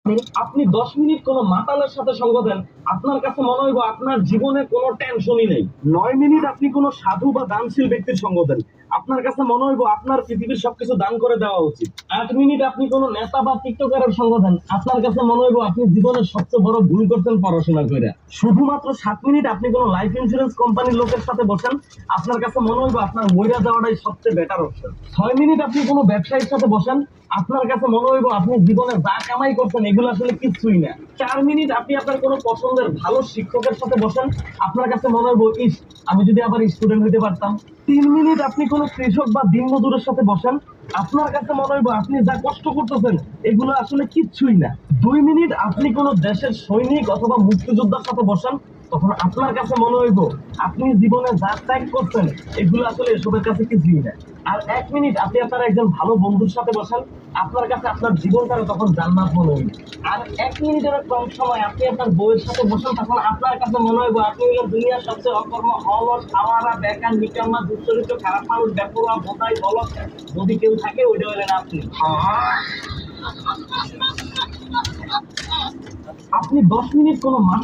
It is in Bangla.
আপনি 10 মিনিট কোনো মাতালের সাথে সঙ্গ দেন, আপনার কাছে মনে হইব আপনার জীবনে কোনো টেনশনই নেই। 9 মিনিট আপনি কোনো সাধু বা দানশীল ব্যক্তির সঙ্গ দেন, আপনার কাছে মনে হইব আপনার পৃথিবীর সবকিছু দান করে দেওয়া উচিত। 8 মিনিট আপনি কোনো নেতা বা টিকটকারের সঙ্গ দেন, আপনার কাছে মনে হইব আপনি জীবনের সবচেয়ে বড় ভুল করতেন পড়াশোনা করে। শুধুমাত্র 7 মিনিট আপনি কোনো লাইফ ইন্স্যুরেন্স কোম্পানির লোকের সাথে বসেন, আপনার কাছে মনে হইব আপনার মইরা যাওয়াটাই সবচেয়ে বেটার অপশন। 6 মিনিট আপনি কোনো ব্যবসায়ীর সাথে বসেন, আপনার কাছে মনে হইব আপনি জীবনে যা কামাই করছেন এগুলো আসলে কিছুই না। 4 মিনিট আপনি আপনার কোনো পছন্দের ভালো শিক্ষকের সাথে বসেন, আপনার কাছে মনে হইব ইস, আমি যদি আবার স্টুডেন্ট হইতে পারতাম। 3 মিনিট আপনি কোনো কৃষক বা দিনমজুরের সাথে বসেন, আপনার কাছে মনে হইব আপনি যা কষ্ট করতেছেন এগুলো আসলে কিচ্ছুই না। 2 মিনিট আপনি কোনো দেশের সৈনিক অথবা মুক্তিযোদ্ধার সাথে বসেন, তখন আপনার কাছে মনে হইব আপনি জীবনে যা ত্যাগ করছেন এগুলো আসলে এসবের কাছে কিছুই না। আর 1 মিনিট আপনি আপনার একজন ভালো বন্ধুর সাথে বসেন, আপনার কাছে আপনার জীবনটা তখন জান্নাত মনে হইবে। আর 1 মিনিটের কম সময় আপনি আপনার বউয়ের সাথে বসেন, তখন আপনার কাছে মনে হইব আপনি হলেন দুনিয়ার সবচেয়ে অকর্ম, অলস, আওয়ারা, বেকার, নিকাম্মা, দুশ্চরিত্র, খারাপ মানুষ, বেপরোয়া, বোতাই, বলদ যদি কেউ থাকে ওইটা হলেন আপনি। আপনি 10 মিনিট কোনো মাথা